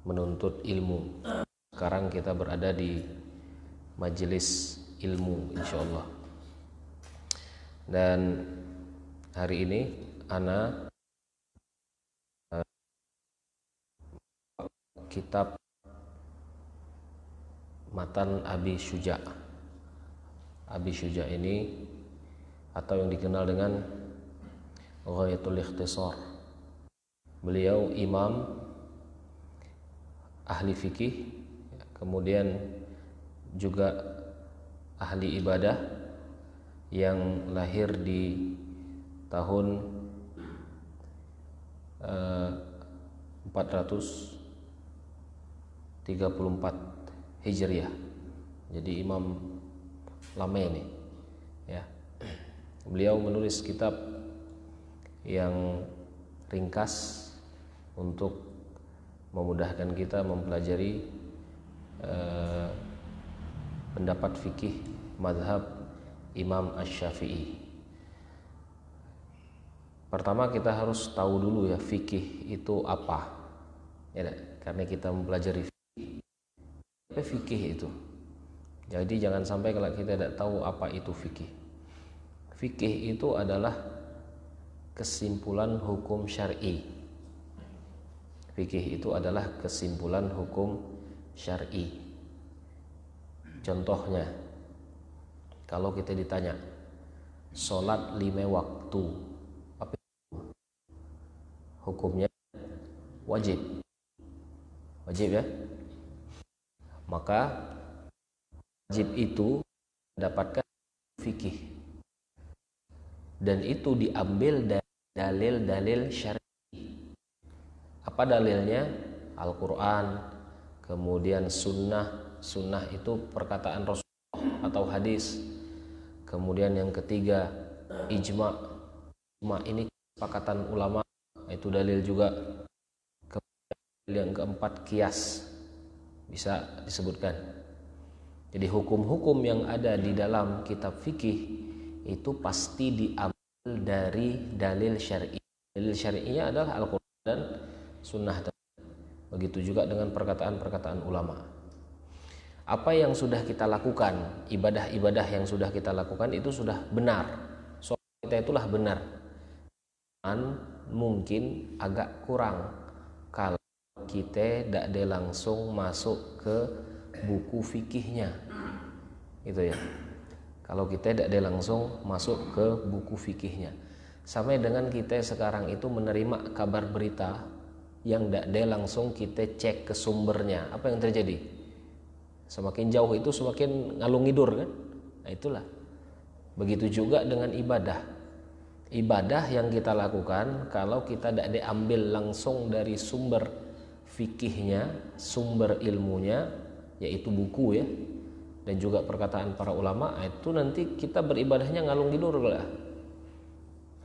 menuntut ilmu. Sekarang kita berada di majelis ilmu insyaallah. Dan hari ini ana kitab Matan Abi Syuja. Abi Syuja ini atau yang dikenal dengan Ghayatul Ikhtisar. Beliau imam ahli fikih, kemudian juga ahli ibadah yang lahir di tahun 434 Hijriah. Jadi imam lama ini ya. Beliau menulis kitab yang ringkas untuk memudahkan kita mempelajari pendapat fikih mazhab Imam Asy-Syafi'i. Pertama kita harus tahu dulu ya fikih itu apa. Ya, karena kita mempelajari fikih. Apa fikih itu? Jadi jangan sampai kalau kita tidak tahu apa itu fikih. Fikih itu adalah kesimpulan hukum syar'i. Fikih itu adalah kesimpulan hukum syar'i. Contohnya, kalau kita ditanya, sholat 5 waktu, apa itu? Hukumnya wajib. Wajib ya? Maka wajib itu mendapatkan fikih. Dan itu diambil dari dalil-dalil syar'i. Apa dalilnya? Al-Quran, kemudian sunnah. Sunnah itu perkataan Rasulullah atau hadis. Kemudian yang ketiga ijma. Ijma ini kesepakatan ulama, itu dalil juga. Kemudian yang keempat qiyas, bisa disebutkan. Jadi hukum-hukum yang ada di dalam kitab fikih itu pasti diambil dari dalil syar'i. Dalil syar'inya adalah Al-Quran dan sunnah. Begitu juga dengan perkataan-perkataan ulama. Apa yang sudah kita lakukan, ibadah-ibadah yang sudah kita lakukan itu sudah benar. Sholat kita itulah benar. Mungkin agak kurang kalau kita tidak langsung masuk ke buku fikihnya. Gitu ya. Kalau kita tidak langsung masuk ke buku fikihnya. Sampai dengan kita sekarang itu menerima kabar berita yang tidak langsung kita cek ke sumbernya. Apa yang terjadi? Semakin jauh itu semakin ngalung ngidur kan? Nah itulah. Begitu juga dengan ibadah. Ibadah yang kita lakukan kalau kita tidak diambil langsung dari sumber fikihnya, sumber ilmunya, yaitu buku ya, dan juga perkataan para ulama, itu nanti kita beribadahnya ngalung ngidur lah.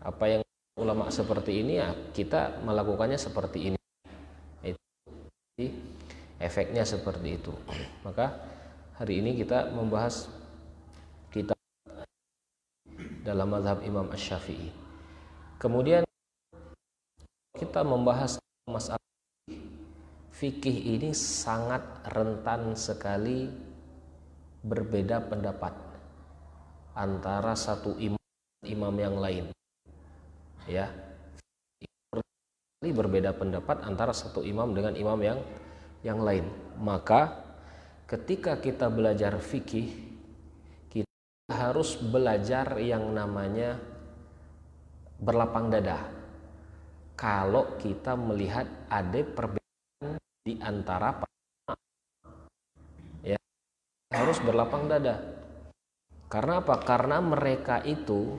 Apa yang ulama seperti ini ya kita melakukannya seperti ini. Efeknya seperti itu. Maka hari ini kita membahas kitab dalam mazhab Imam Asy-Syafi'i. Kemudian kita membahas masalah fikih ini sangat rentan sekali berbeda pendapat antara satu imam yang lain. Ya. Berbeda pendapat antara satu imam dengan imam yang lain. Maka ketika kita belajar fikih, kita harus belajar yang namanya berlapang dada. Kalau kita melihat ada perbedaan di antara ya, harus berlapang dada. Karena apa? Karena mereka itu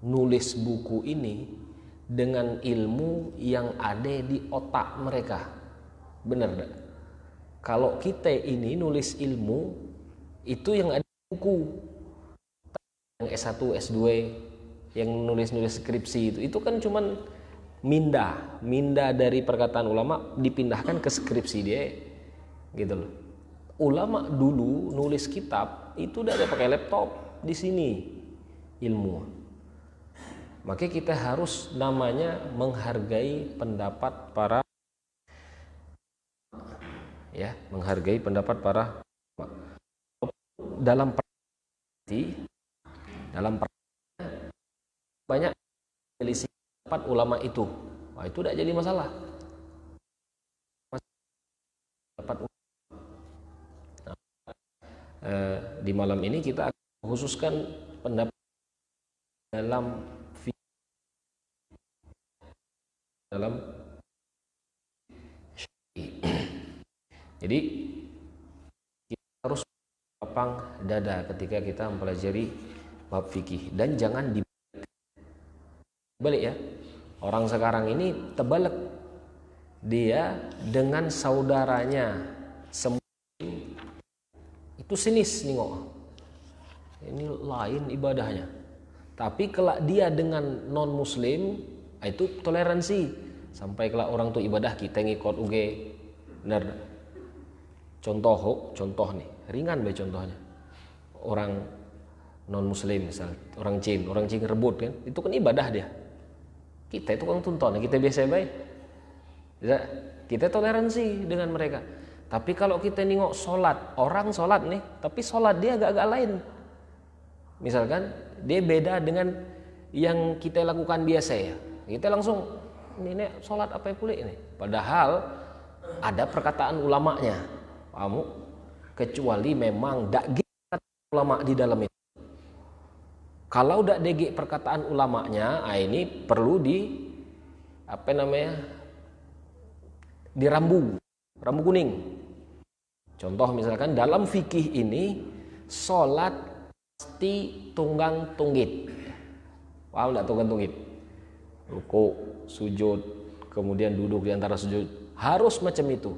nulis buku ini dengan ilmu yang ada di otak mereka. Benar enggak? Kalau kita ini nulis ilmu itu yang ada di buku. Yang S1, S2, yang nulis-nulis skripsi itu kan cuman minda dari perkataan ulama dipindahkan ke skripsi dia. Gitu loh. Ulama dulu nulis kitab itu udah ada pakai laptop di sini ilmu. Maka kita harus namanya menghargai pendapat para ya, menghargai pendapat para ulama. Dalam banyak selisih pendapat ulama itu, wah, itu tidak jadi masalah. Di malam ini kita akan khususkan pendapat dalam Syafi'i. Jadi kita harus lapang dada ketika kita mempelajari bab fikih, dan jangan dibalik ya. Orang sekarang ini terbalik, dia dengan saudaranya itu sinis nengok, ini lain ibadahnya. Tapi kalau dia dengan non muslim itu toleransi, sampai kalau orang tuh ibadah kita ngikut uge bener. Contoh nih ringan be contohnya, orang non muslim misal orang Cina rebut kan, itu kan ibadah dia. Kita itu kan tonton, kita biasa baik, kita toleransi dengan mereka. Tapi kalau kita nengok sholat, orang sholat nih, tapi sholat dia agak-agak lain. Misalkan dia beda dengan yang kita lakukan biasa ya. Kita langsung, ini sholat apa pula ini? Padahal ada perkataan ulamanya, kamu kecuali memang dak ulama di dalam itu. Kalau dak dege perkataan ulamanya, ini perlu dirambu kuning. Contoh misalkan dalam fikih ini sholat pasti tunggang tunggit. Paham enggak tunggang tunggit? Ruku, sujud, kemudian duduk di antara sujud, harus macam itu.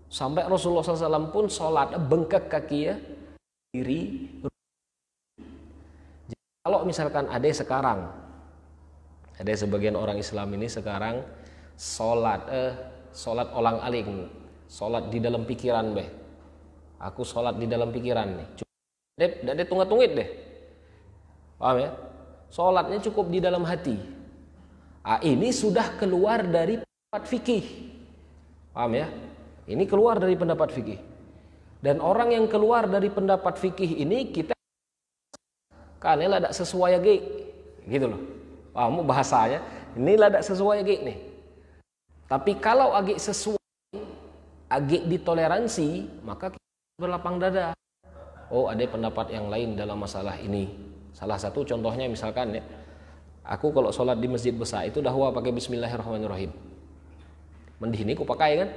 Sampai Rasulullah SAW pun sholat bengkak kaki ya, diri. Jadi, kalau misalkan ada sebagian orang Islam ini sekarang sholat olang-aling, sholat di dalam pikiran beh. Aku sholat di dalam pikiran nih. Tidak ada tunggat-tunggit deh. Paham ya? Sholatnya cukup di dalam hati. Ini sudah keluar dari pendapat fikih. Paham ya? Ini keluar dari pendapat fikih. Dan orang yang keluar dari pendapat fikih ini kita kan ini tidak sesuai lagi, gitu loh. Paham bahasanya? Ini tidak sesuai lagi nih. Tapi kalau agak sesuai, agak ditoleransi, maka kita berlapang dada. Oh, ada pendapat yang lain dalam masalah ini. Salah satu contohnya misalkan ya, aku kalau sholat di masjid besar itu dahulu pakai Bismillahirrahmanirrahim. Mendih ini aku pakai kan?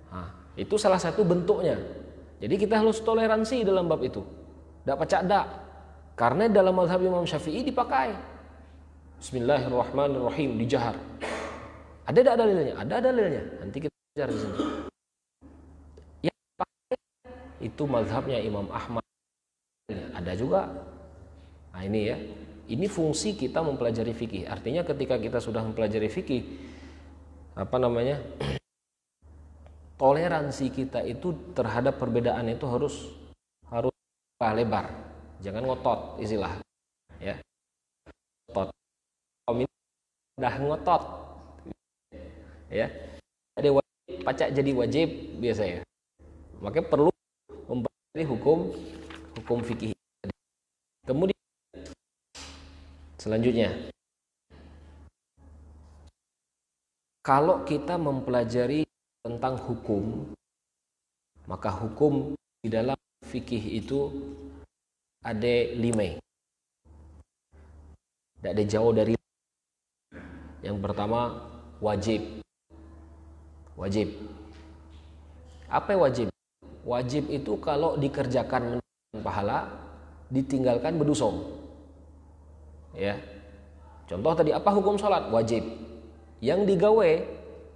Nah, itu salah satu bentuknya. Jadi kita harus toleransi dalam bab itu. Tidak pacak dak. Karena dalam mazhab Imam Syafi'i dipakai Bismillahirrahmanirrahim dijahar. Ada tidak dalilnya? Ada dalilnya. Nanti kita belajar di sini. Itu mazhabnya Imam Ahmad. Ada juga. Nah ini ya, ini fungsi kita mempelajari fikih. Artinya ketika kita sudah mempelajari fikih, toleransi kita itu terhadap perbedaan itu harus lebar. Jangan ngotot istilah. Ya. Ngotot. Udah ngotot. Ya. Ada wajib, pacak jadi wajib biasa ya. Maka perlu mempelajari hukum fikih. Kemudian selanjutnya, kalau kita mempelajari tentang hukum, maka hukum di dalam fikih itu ada 5. Tidak ada jauh dari. Yang pertama wajib. Apa wajib? Wajib itu kalau dikerjakan mendapat pahala, ditinggalkan berdosa. Ya. Contoh tadi apa hukum sholat? Wajib. Yang digawe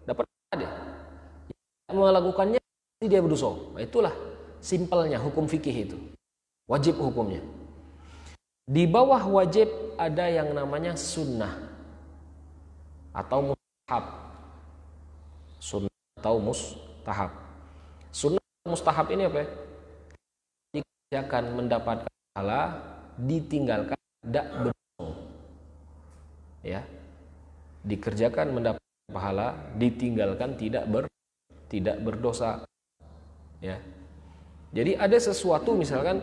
dapat ada. Yang melakukannya dia berdosa. Nah, itulah simpelnya hukum fikih itu. Wajib hukumnya. Di bawah wajib ada yang namanya sunnah atau mustahab. Sunnah atau mustahab. Sunnah mustahab ini apa? Dikerjakan mendapatkan pahala, ditinggalkan tidak berdosa. Ya. Dikerjakan mendapat pahala, ditinggalkan tidak berdosa. Ya. Jadi ada sesuatu misalkan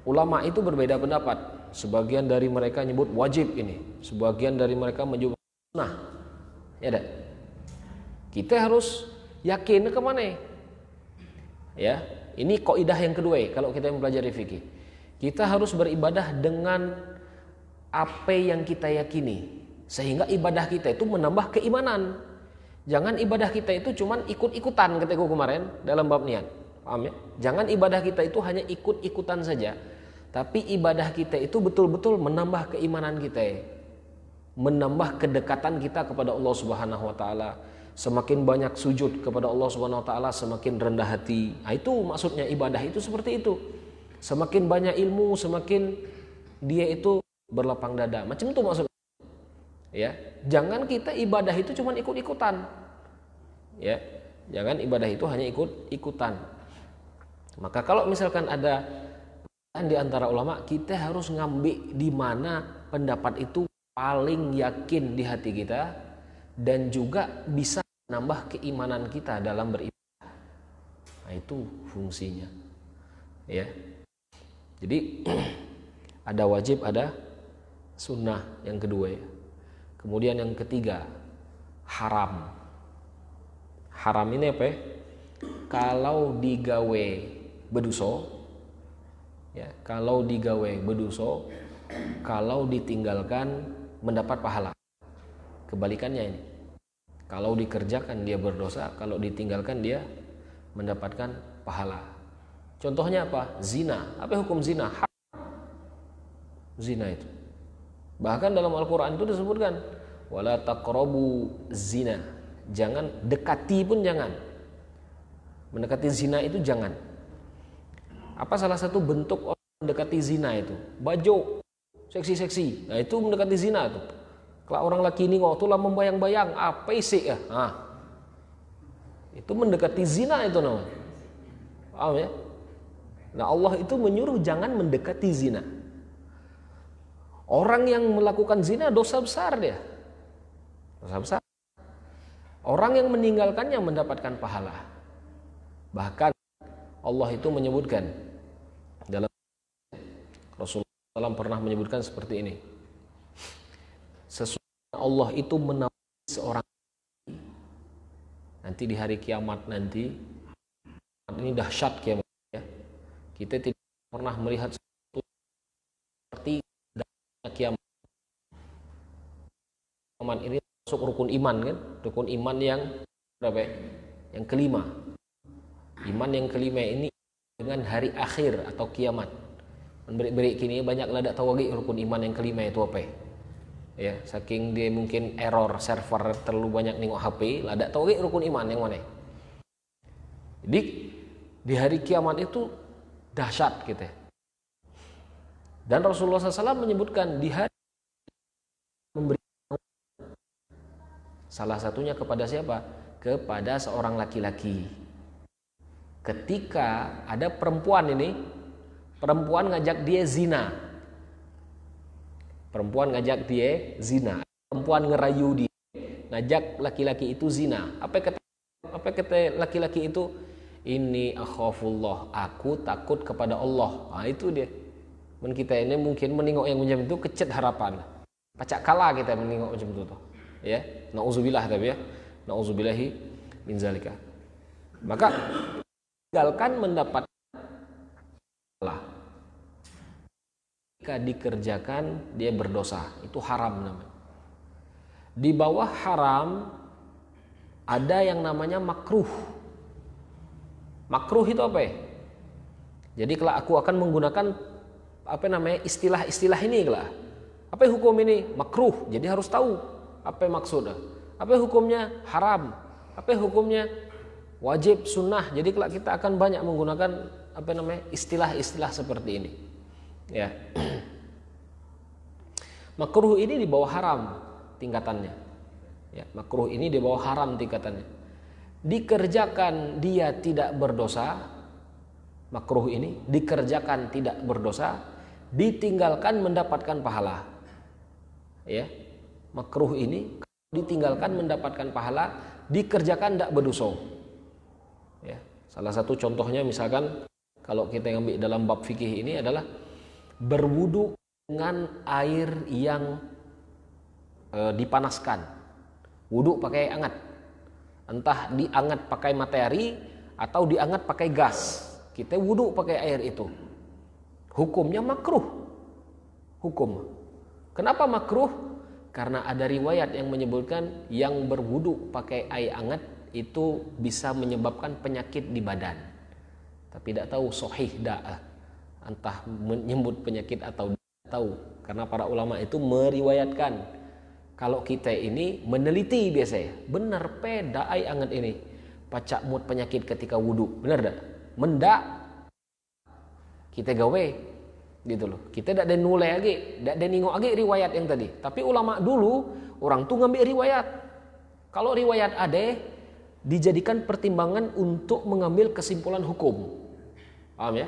ulama itu berbeda pendapat. Sebagian dari mereka nyebut wajib ini, sebagian dari mereka menyebut sunnah. Ya ada. Kita harus yakin kemana? Ya, ini kaidah yang kedua kalau kita mempelajari fikih. Kita harus beribadah dengan apa yang kita yakini, sehingga ibadah kita itu menambah keimanan. Jangan ibadah kita itu cuman ikut-ikutan ketika kemarin dalam bab niat. Paham ya? Jangan ibadah kita itu hanya ikut-ikutan saja, tapi ibadah kita itu betul-betul menambah keimanan kita, menambah kedekatan kita kepada Allah Subhanahu wa taala. Semakin banyak sujud kepada Allah Subhanahu wa taala, semakin rendah hati. Nah, itu maksudnya ibadah itu seperti itu. Semakin banyak ilmu, semakin dia itu berlapang dada. Macam itu maksudnya. Ya, jangan kita ibadah itu cuma ikut-ikutan. Ya, jangan ibadah itu hanya ikut-ikutan. Maka kalau misalkan ada di antara ulama, kita harus ngambil di mana pendapat itu paling yakin di hati kita dan juga bisa menambah keimanan kita dalam beribadah. Nah, itu fungsinya. Ya. Jadi ada wajib, ada sunnah yang kedua ya. Kemudian yang ketiga, haram. Haram ini apa ya? Kalau digawe bedoso, ya, kalau digawe bedoso, kalau ditinggalkan mendapat pahala. Kebalikannya ini. Kalau dikerjakan dia berdosa, kalau ditinggalkan dia mendapatkan pahala. Contohnya apa? Zina. Apa hukum zina? Zina itu. Bahkan dalam Al-Quran itu disebutkan, wala taqrabu zina. Jangan dekati pun jangan. Mendekati zina itu jangan. Apa salah satu bentuk orang mendekati zina itu? Baju seksi-seksi. Nah, itu mendekati zina tuh. Kalau orang laki ini waktu lah membayang-bayang, apa isi ya? Nah, itu mendekati zina itu namanya. Paham ya? Nah, Allah itu menyuruh jangan mendekati zina. Orang yang melakukan zina dosa besar dia. Dosa besar. Orang yang meninggalkannya mendapatkan pahala. Bahkan Allah itu menyebutkan dalam Rasulullah SAW pernah menyebutkan seperti ini. Sesungguhnya Allah itu menaungi seorang nanti di hari kiamat nanti. Ini dahsyat kiamat ya. Kita tidak pernah melihat sesuatu seperti kiamat. Kiamat ini masuk rukun iman kan? Rukun iman yang berapa ya? Yang kelima. Iman yang kelima ini dengan hari akhir atau kiamat. Berik-berik kini banyak lah tak tahu lagi rukun iman yang kelima itu apa ya. Saking dia mungkin error server terlalu banyak nengok HP, lah tak tahu lagi rukun iman yang mana. Jadi di hari kiamat itu dahsyat gitu. Dan Rasulullah SAW menyebutkan di hari memberi salah satunya kepada siapa? Kepada seorang laki-laki. Ketika ada perempuan ini, perempuan ngajak dia zina. Perempuan ngajak dia zina. Perempuan ngerayu dia, ngajak laki-laki itu zina. Apa kata laki-laki itu? Ini akhafullah, aku takut kepada Allah. Nah, itu dia. Men kita ini mungkin menengok yang macam itu kecet harapan. Pacak kalah kita menengok macam itu tuh. Ya, nauzubillah tapi ya. Nauzubillahi min zalika. Maka tinggalkan mendapat pahala. Jika dikerjakan dia berdosa, itu haram namanya. Di bawah haram ada yang namanya makruh. Makruh itu apa ya? Jadi kalau aku akan menggunakan apa namanya istilah-istilah ini lah. Apa hukum ini? Makruh. Jadi harus tahu apa maksudnya. Apa hukumnya? Haram. Apa hukumnya? Wajib, sunnah. Jadi kalau kita akan banyak menggunakan apa namanya istilah-istilah seperti ini. Ya. Makruh ini di bawah haram tingkatannya. Ya, makruh ini di bawah haram tingkatannya. Dikerjakan dia tidak berdosa. Makruh ini dikerjakan tidak berdosa, ditinggalkan mendapatkan pahala. Ya. Makruh ini ditinggalkan mendapatkan pahala, dikerjakan tidak berdosa. Ya. Salah satu contohnya misalkan kalau kita ambil dalam bab fikih ini adalah berwudu dengan air yang dipanaskan. Wudu pakai anget. Entah dianget pakai materi atau dianget pakai gas. Kita wudu pakai air itu. Hukumnya makruh. Hukum. Kenapa makruh? Karena ada riwayat yang menyebutkan yang berwudu pakai air anget itu bisa menyebabkan penyakit di badan. Tapi tidak tahu sahih dak. Entah menyebut penyakit atau tidak tahu. Karena para ulama itu meriwayatkan kalau kita ini meneliti biasanya, benar peda air anget ini pacak mut penyakit ketika wudu, benar dak? Mendak kita gawe gitu loh. Kita tidak ada nulai lagi, tidak ada ningok lagi riwayat yang tadi. Tapi ulama dulu orang tuh ngambil riwayat. Kalau riwayat ada dijadikan pertimbangan untuk mengambil kesimpulan hukum. Paham ya?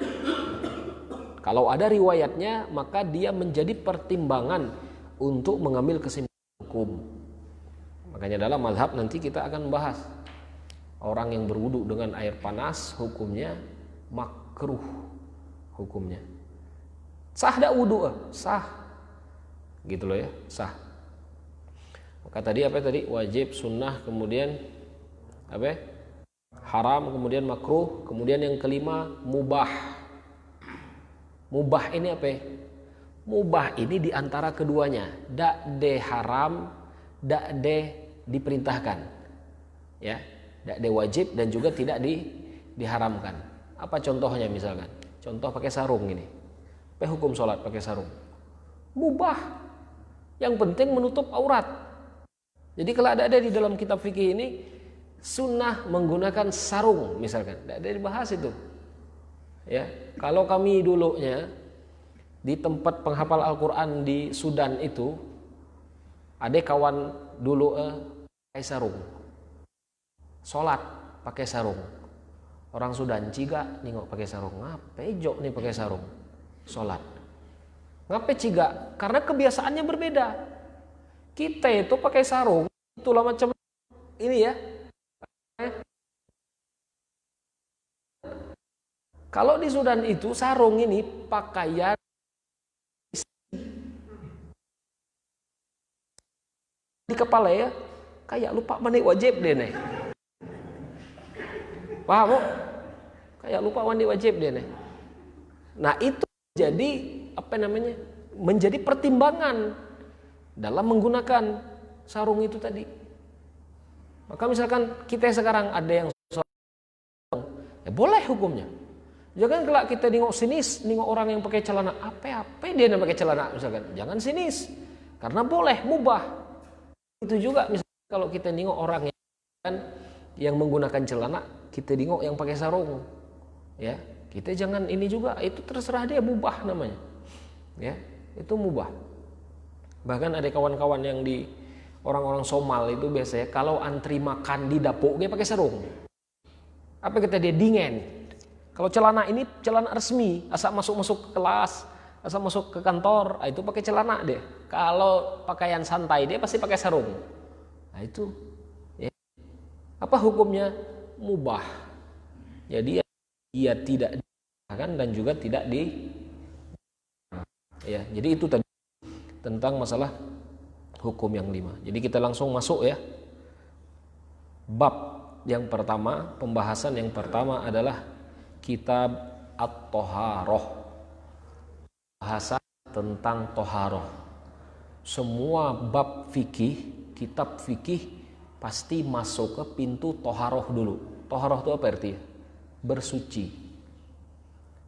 Kalau ada riwayatnya maka dia menjadi pertimbangan untuk mengambil kesimpulan hukum. Makanya dalam mazhab nanti kita akan bahas orang yang berwudu dengan air panas hukumnya makruh hukumnya. Sah dak wudu? Sah. Gitu loh ya, sah. Maka tadi apa tadi? Wajib, sunnah, kemudian apa? Haram, kemudian makruh, kemudian yang kelima mubah. Mubah ini apa? Mubah ini diantara keduanya, dak de haram, dak de diperintahkan, ya, dak de wajib dan juga tidak diharamkan. Apa contohnya misalkan? Contoh pakai sarung ini. Apa hukum sholat pakai sarung? Mubah. Yang penting menutup aurat. Jadi kalau ada di dalam kitab fikih ini sunnah menggunakan sarung misalkan, tidak ada dibahas itu. Ya, kalau kami dulunya di tempat penghafal Al-Quran di Sudan itu ada kawan dulu pakai sarung, sholat pakai sarung. Orang Sudan ciga nengok pakai sarung, ngapain jok nih pakai sarung sholat? Ngapain ciga? Karena kebiasaannya berbeda. Kita itu pakai sarung itulah macam ini ya. Kalau di Sudan itu sarung ini pakaian di kepala ya, kayak lupa mandi wajib deh nih. Paham? Kayak lupa mandi wajib deh nih. Nah itu jadi apa namanya? Menjadi pertimbangan dalam menggunakan sarung itu tadi. Maka misalkan kita sekarang ada yang sarung, ya boleh hukumnya. Jangan kelak kita nengok sinis, nengok orang yang pakai celana, apa dia yang pakai celana misalkan. Jangan sinis, karena boleh, mubah. Itu juga misalkan kalau kita nengok orang yang menggunakan celana, kita nengok yang pakai sarung, ya kita jangan ini juga, itu terserah dia, mubah namanya, ya itu mubah. Bahkan ada kawan-kawan yang di orang-orang Somal itu biasanya kalau antri makan di dapur dia pakai sarung. Apa kata dia? Dingen. Kalau celana ini celana resmi, asal masuk ke kelas, asal masuk ke kantor, itu pakai celana deh. Kalau pakaian santai dia pasti pakai sarung. Nah itu, ya. Apa hukumnya? Mubah. Jadi dia tidak diharamkan dan juga tidak ya. Jadi itu tadi tentang masalah hukum yang 5. Jadi kita langsung masuk ya. Bab yang pertama, pembahasan yang pertama adalah kitab At-Toharoh. Bahasa tentang toharoh. Semua bab fikih, kitab fikih pasti masuk ke pintu toharoh dulu. Toharoh itu apa artinya? Bersuci.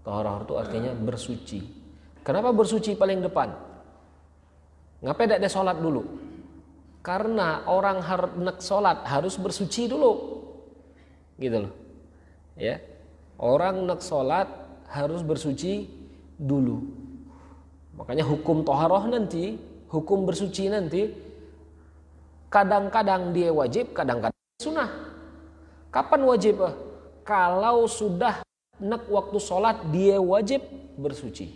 Toharoh itu artinya bersuci. Kenapa bersuci paling depan? Ngapain tidak ada sholat dulu? Karena orang hendak sholat harus bersuci dulu, gitu loh. Ya, orang hendak sholat harus bersuci dulu. Makanya hukum toharoh nanti, hukum bersuci nanti, kadang-kadang dia wajib, kadang-kadang sunnah. Kapan wajib? Kalau sudah hendak waktu sholat dia wajib bersuci,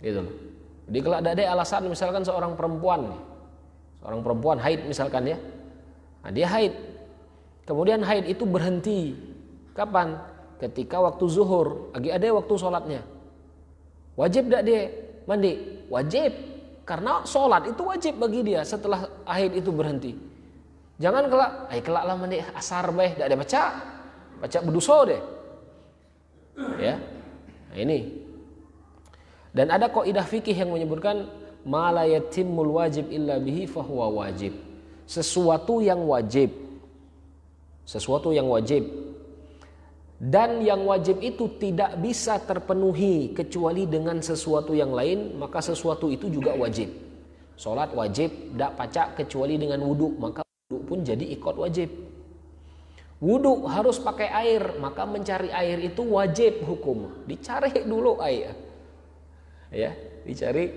gitu loh. Jadi kalau ada alasan misalkan seorang perempuan haid misalkan ya, nah dia haid, kemudian haid itu berhenti Kapan? Ketika waktu zuhur, lagi ada waktu sholatnya. Wajib tidak dia mandi? Wajib, karena sholat itu wajib bagi dia setelah haid itu berhenti. Jangan kelak lah mandi asar tidak ada baca berdosa deh. Ya, nah ini. Dan ada kaidah fikih yang menyebutkan ma la yatimmul wajib illa bihi fahuwa wajib. Sesuatu yang wajib dan yang wajib itu tidak bisa terpenuhi kecuali dengan sesuatu yang lain, maka sesuatu itu juga wajib. Sholat wajib tidak pacak kecuali dengan wudu, maka wudu pun jadi ikut wajib. Wudu harus pakai air, maka mencari air itu wajib hukum. Dicari dulu air, ya, dicari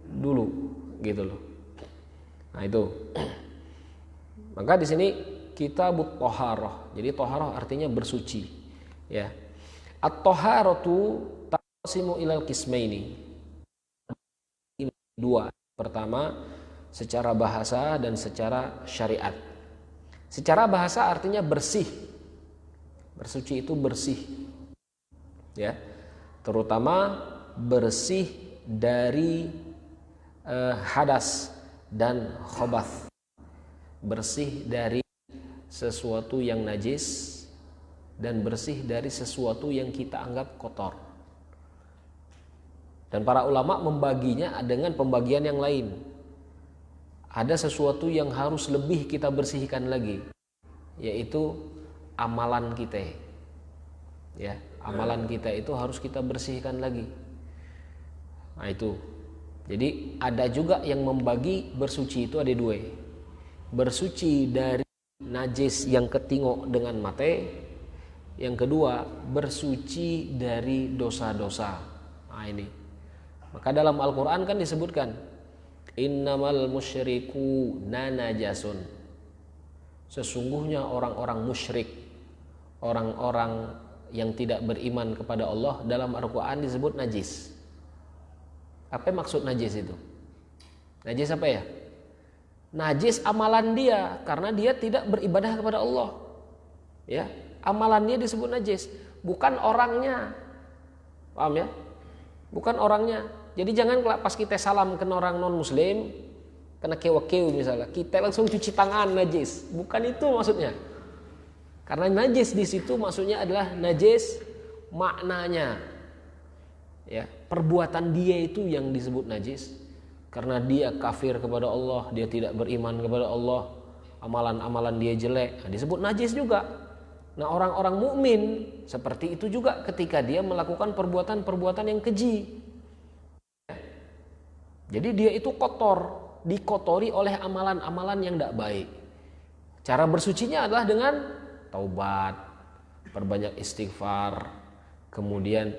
dulu, gitu loh. Nah itu. Maka di sini kitabut thaharah. Jadi thaharah artinya bersuci, ya. At-thaharatu taqsimu ilal qismaini. Dua. Pertama, secara bahasa dan secara syariat. Secara bahasa artinya bersih. Bersuci itu bersih. Ya. Terutama bersih dari hadas dan khobath. Bersih dari sesuatu yang najis dan bersih dari sesuatu yang kita anggap kotor. Dan para ulama membaginya dengan pembagian yang lain. Ada sesuatu yang harus lebih kita bersihkan lagi, yaitu amalan kita. Ya, amalan kita itu harus kita bersihkan lagi. Nah itu. Jadi ada juga yang membagi bersuci itu ada dua. Bersuci dari najis yang ketingok dengan mate. Yang kedua, bersuci dari dosa-dosa. Nah ini. Maka dalam Al-Quran kan disebutkan, innamal musyriku najasun. Sesungguhnya orang-orang musyrik, orang-orang yang tidak beriman kepada Allah, dalam Al-Quran disebut najis. Apa maksud najis itu? Najis apa ya? Najis amalan dia, karena dia tidak beribadah kepada Allah. Ya, amalan dia disebut najis, bukan orangnya. Paham ya? Bukan orangnya. Jadi jangan pas kita salam ke orang non muslim, kena kewa-kew misalnya, kita langsung cuci tangan najis. Bukan itu maksudnya. Karena najis di situ maksudnya adalah najis maknanya. Ya, perbuatan dia itu yang disebut najis. Karena dia kafir kepada Allah, dia tidak beriman kepada Allah, amalan-amalan dia jelek, nah, disebut najis juga. Nah, orang-orang mukmin seperti itu juga ketika dia melakukan perbuatan-perbuatan yang keji. Jadi dia itu kotor, dikotori oleh amalan-amalan yang tidak baik. Cara bersucinya adalah dengan taubat, perbanyak istighfar, kemudian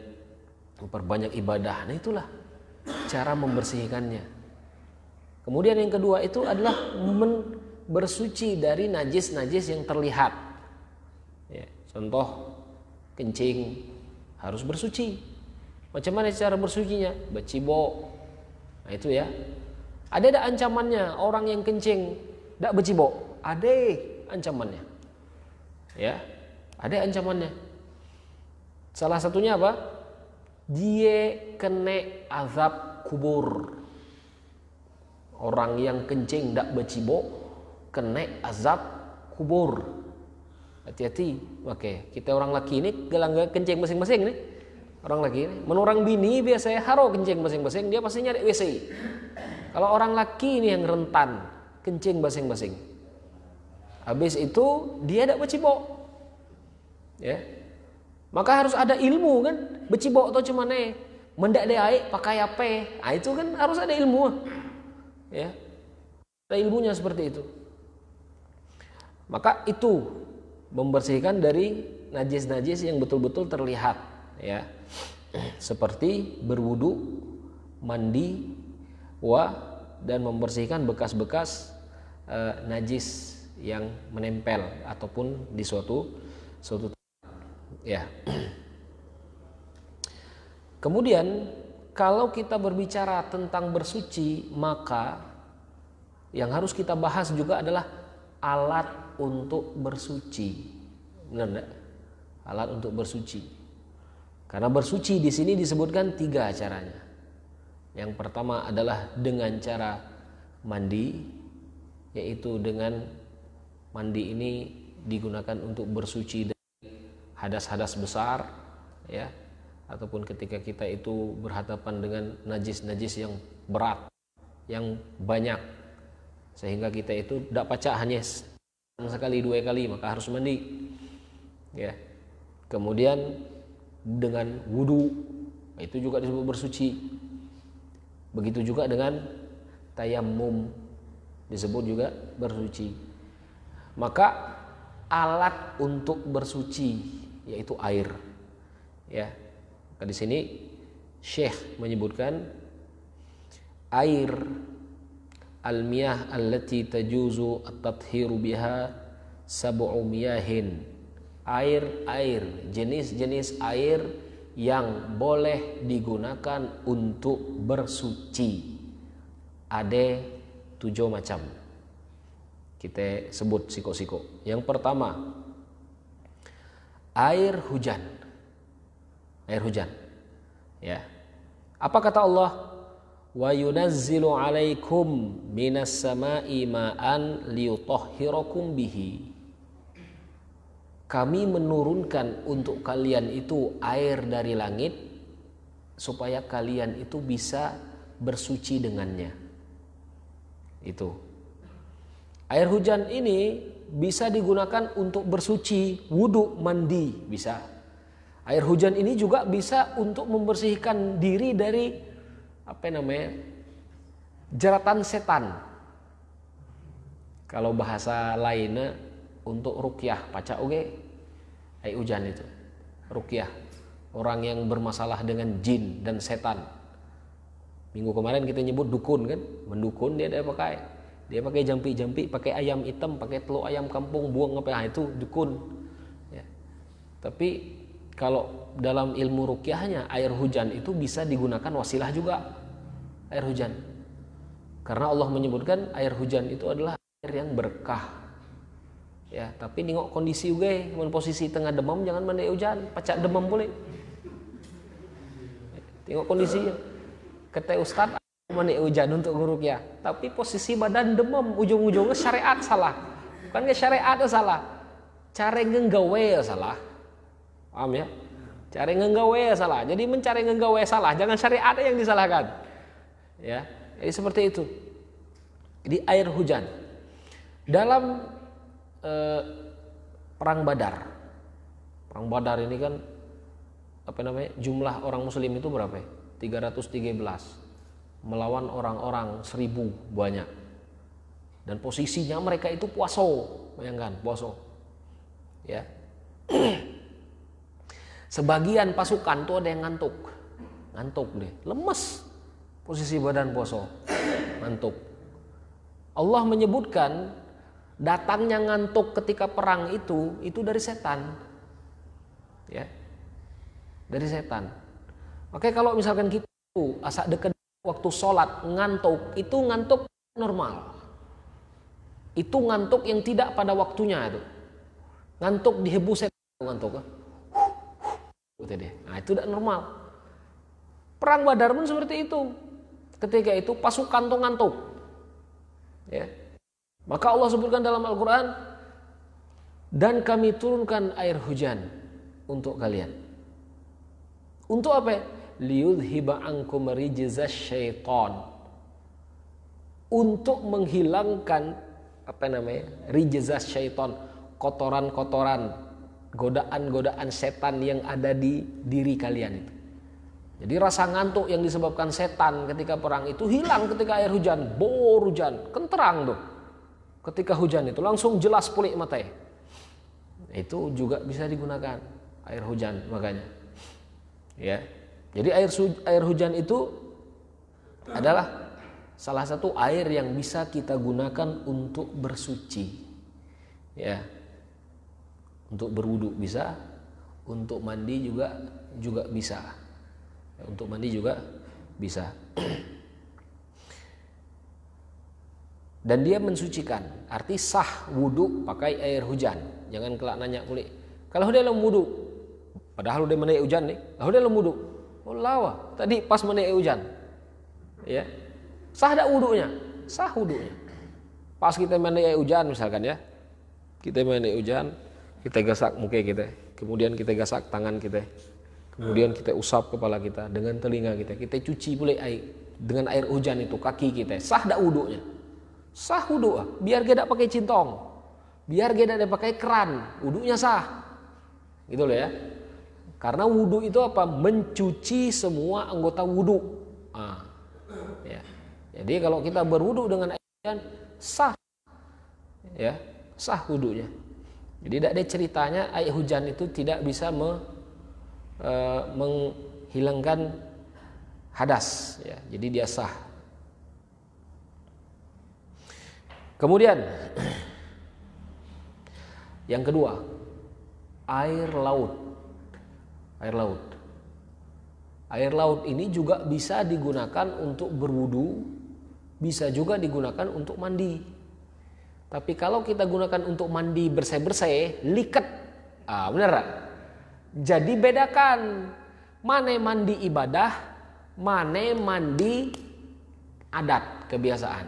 perbanyak ibadah. Nah itulah cara membersihkannya. Kemudian yang kedua itu adalah bersuci dari najis-najis yang terlihat. Ya, contoh kencing harus bersuci. Macam mana cara bersucinya? Becibok. Nah itu ya. Ada ancamannya orang yang kencing tidak becibok. Ada ancamannya. Ya, ada ancamannya. Salah satunya apa? Dia kena azab kubur. Orang yang kencing tidak becibok kena azab kubur. Hati-hati. Oke, kita orang laki ini gelang kencing masing-masing nih. Orang laki ini, menurang bini biasanya haro kencing masing-masing, dia pasti nyari WC. Kalau orang laki ini yang rentan kencing masing-masing. Habis itu dia tidak becibok. Ya. Maka harus ada ilmu kan, becibok atau cuman mendak air pakai apa? Ah itu kan harus ada ilmu. Ya. Ada ilmunya seperti itu. Maka itu membersihkan dari najis-najis yang betul-betul terlihat, ya. Seperti berwudu, mandi, dan membersihkan bekas-bekas najis yang menempel ataupun di suatu ya. Kemudian kalau kita berbicara tentang bersuci, maka yang harus kita bahas juga adalah alat untuk bersuci. Benar enggak? alat untuk bersuci. Karena bersuci di sini disebutkan 3 caranya. Yang pertama adalah dengan cara mandi, yaitu dengan mandi ini digunakan untuk bersuci dari hadas-hadas besar, ya, ataupun ketika kita itu berhadapan dengan najis-najis yang berat, yang banyak, sehingga kita itu tidak pacak hanya sekali 2 kali, maka harus mandi, ya. Kemudian dengan wudu, itu juga disebut bersuci. Begitu juga dengan tayammum, disebut juga bersuci. Maka alat untuk bersuci yaitu air, ya. Maka di sini Syekh menyebutkan air al-miyah allati tajuzu at-tathiru biha sab'u miyahin. Air jenis-jenis air yang boleh digunakan untuk bersuci ada 7 macam. Kita sebut siko-siko. Yang pertama, air hujan. Air hujan, ya. Apa kata Allah? Wa yunazzilu 'alaikum minas sama'i ma'an liyutahhirakum bihi. Kami menurunkan untuk kalian itu air dari langit supaya kalian itu bisa bersuci dengannya. Itu. Air hujan ini bisa digunakan untuk bersuci, wudu, mandi, bisa. Air hujan ini juga bisa untuk membersihkan diri dari jeratan setan. Kalau bahasa lainnya untuk ruqyah, pacak oge air hujan itu. Ruqyah, orang yang bermasalah dengan jin dan setan. Minggu kemarin kita nyebut dukun kan, mendukun dia pakai jampi-jampi, pakai ayam hitam, pakai telur ayam kampung, buang apa itu dukun. Ya. Tapi kalau dalam ilmu ruqyahnya air hujan itu bisa digunakan wasilah juga, air hujan. Karena Allah menyebutkan air hujan itu adalah air yang berkah. Ya, tapi nengok kondisi juga, posisi tengah demam jangan mandi hujan, pacak demam boleh. Tengok kondisinya. Kata Ustaz mandi hujan untuk ruqyah, tapi posisi badan demam, ujung-ujungnya syariat salah. Bukan ke syariat salah, cara nggawe salah. Paham ya? Cara nggawe salah. Jadi mencari nggawe salah, jangan syariat yang disalahkan. Ya, jadi seperti itu. Jadi air hujan. Dalam perang Badar. Perang Badar ini kan jumlah orang muslim itu berapa? 313 melawan orang-orang 1000 banyak. Dan posisinya mereka itu puaso, bayangkan puaso. Ya. Sebagian pasukan tuh ada yang ngantuk deh, lemes. Posisi badan puaso, ngantuk. Allah menyebutkan datangnya ngantuk ketika perang itu dari setan, ya, dari setan. Oke, kalau misalkan kita asa dekat waktu sholat ngantuk, itu ngantuk normal, itu ngantuk yang tidak pada waktunya itu, ngantuk dihembus setan, ngantuk, nah itu tidak normal. Perang Badar pun seperti itu, ketika itu pasukan tuh ngantuk, ya. Maka Allah sebutkan dalam Al-Quran, dan kami turunkan air hujan untuk kalian. Untuk apa? Liyudhiba ankum rijzas syaitan. Untuk menghilangkan rijzas syaitan, kotoran-kotoran, godaan-godaan setan yang ada di diri kalian itu. Jadi rasa ngantuk yang disebabkan setan ketika perang itu hilang ketika air hujan, bor hujan, kan terang tuh. Ketika hujan itu langsung jelas pulih mata. Itu juga bisa digunakan air hujan makanya. Ya. Jadi air hujan itu adalah salah satu air yang bisa kita gunakan untuk bersuci. Ya. Untuk berwudu bisa, untuk mandi juga bisa. Ya, untuk mandi juga bisa. Dan dia mensucikan, arti sah wudu pakai air hujan. Jangan kelak nanya kulit. Kalau dia dalam wudu, Padahal udah menaik hujan nih, udah lem wudu. Oh lawa, tadi pas menaik hujan. Ya. Sah dak wudunya? Sah wudunya. Pas kita menaik hujan misalkan ya. Kita menaik hujan, kita gasak muka kita, kemudian kita gasak tangan kita. Kemudian kita usap kepala kita dengan telinga kita. Kita cuci pula air dengan air hujan itu kaki kita. Sah dak wudunya? Sah wudu. Biar kita dak pakai cintong. Biar kita dak pakai keran, wudunya sah. Gitu loh ya. Karena wudu itu apa? Mencuci semua anggota wudu. Ya. Jadi kalau kita berwudu dengan air hujan sah. Ya, sah wudunya. Jadi tidak ada ceritanya air hujan itu tidak bisa menghilangkan hadas ya. Jadi dia sah. Kemudian yang kedua, air laut. Air laut. Air laut ini juga bisa digunakan untuk berwudu, bisa juga digunakan untuk mandi. Tapi kalau kita gunakan untuk mandi bersih-bersih, liket. Benar tak? Jadi bedakan mana mandi ibadah, mana mandi adat, kebiasaan.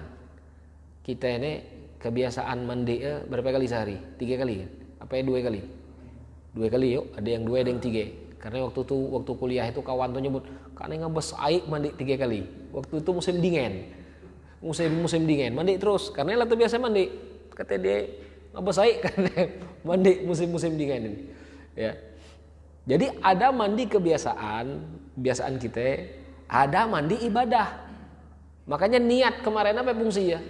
Kita ini kebiasaan mandi berapa kali sehari? 3 kali? Apa ya 2 kali? 2 kali yuk, ada yang 2 ada yang 3. Karena waktu kuliah itu kawan tuh nyebut, karena ngebes air mandi 3 kali. Waktu itu musim dingin. Musim dingin, mandi terus. Karena lah tuh biasa mandi. Kata dia ngebes air karena mandi musim dingin ini. Ya. Jadi ada mandi kebiasaan kita, ada mandi ibadah. Makanya niat kemarin apa fungsi ya?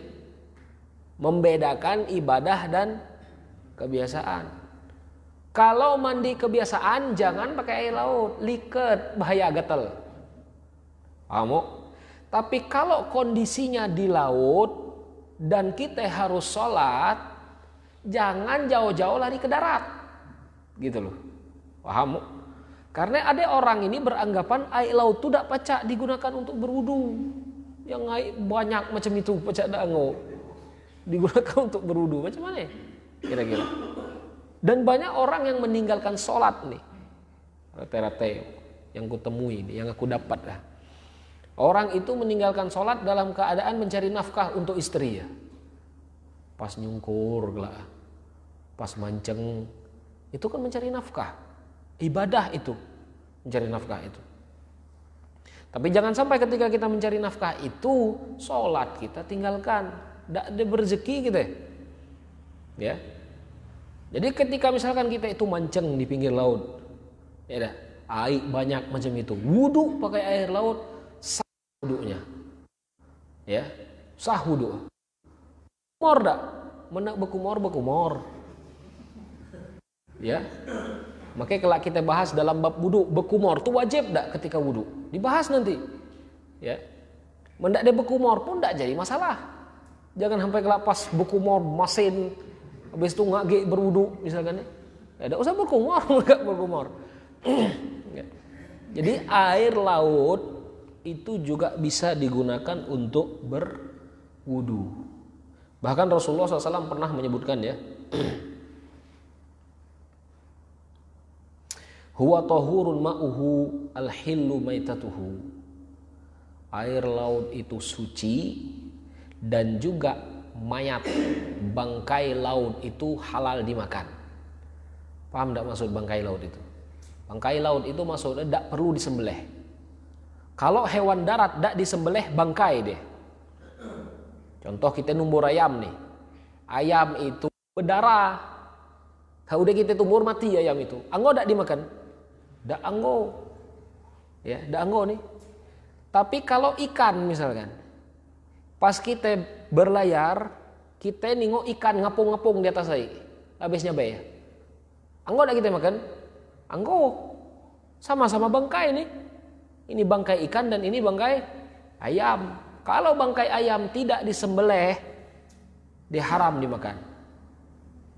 Membedakan ibadah dan kebiasaan. Kalau mandi kebiasaan jangan pakai air laut, liket, bahaya gatal. Kamu. Tapi kalau kondisinya di laut dan kita harus sholat, jangan jauh-jauh lari ke darat. Gitu loh. Paham? Karena ada orang ini beranggapan air laut itu tidak pacak digunakan untuk berwudu. Yang air banyak macam itu pacak dango digunakan untuk berwudu. Macam mana? Kira-kira. Dan banyak orang yang meninggalkan sholat nih. Rata-rata yang kutemui nih, yang aku dapat lah. Orang itu meninggalkan sholat dalam keadaan mencari nafkah untuk istri ya. Pas nyungkur lah, pas manceng, itu kan mencari nafkah. Ibadah itu, mencari nafkah itu. Tapi jangan sampai ketika kita mencari nafkah itu, sholat kita tinggalkan. Tidak ada rezeki kita. Ya. Jadi ketika misalkan kita itu manceng di pinggir laut, ya dah, air banyak macam itu, wudu pakai air laut, sah wudunya, ya, sah wudu. Kumor dak, menak berkumor, ya. Makanya kalau kita bahas dalam bab wudu, berkumor itu wajib dak ketika wudu, dibahas nanti, ya. Mendak dia berkumor pun dak jadi masalah. Jangan sampai kelapas berkumor masin. Habis itu ngage berwudu misalkan ya. Tidak usah berkumor, enggak berkumor. Jadi air laut itu juga bisa digunakan untuk berwudu. Bahkan Rasulullah SAW pernah menyebutkan ya. Huwa tahurun ma'uhu al-hillu maitatuhu. Air laut itu suci dan juga mayat bangkai laut itu halal dimakan. Paham tak maksud bangkai laut itu? Bangkai laut itu maksudnya tak perlu disembelih. Kalau hewan darat tak disembelih bangkai deh. Contoh kita numbur ayam nih. Ayam itu berdarah. Kalau udah kita tumbur mati ayam itu. Anggo tak dimakan? Tak anggo. Ya, tak anggo nih. Tapi kalau ikan misalkan. Pas kita berlayar, kita nengok ikan ngapung-ngapung di atas air. Habisnya bay. Anggo dak kita makan? Anggo. Sama-sama bangkai nih. Ini bangkai ikan dan ini bangkai ayam. Kalau bangkai ayam tidak disembelih, dia haram dimakan.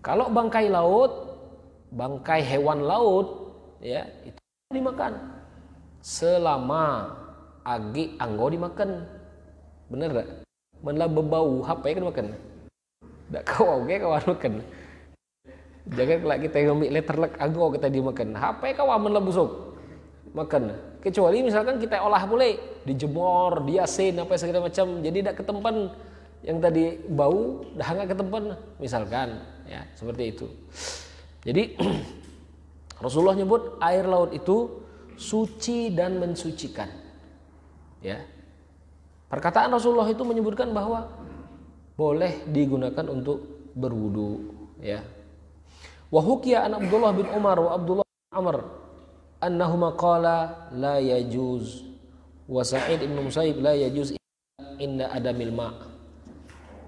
Kalau bangkai laut, bangkai hewan laut, ya itu dimakan. Selama agi anggo dimakan. Bener tak? Menlah berbau apa ya kan makan? Tak kau oke kawan makan. Jangan kalau kita ngambil letterlek ago kita dimakan. HP kawan melebusuk makan. Kecuali misalkan kita olah boleh, dijemur, diasin apa segala macam, jadi tidak ketempan yang tadi bau, dah nggak ketempan misalkan, ya seperti itu. Jadi Rasulullah nyebut air laut itu suci dan mensucikan. Ya. Perkataan Rasulullah itu menyebutkan bahwa boleh digunakan untuk berwudu, ya. Wa hukiya an Abdullah bin Umar wa Abdullah bin Amr annahuma qala la yajuz wa Sa'id ibn Musayyib la yajuz inda adamil ma'.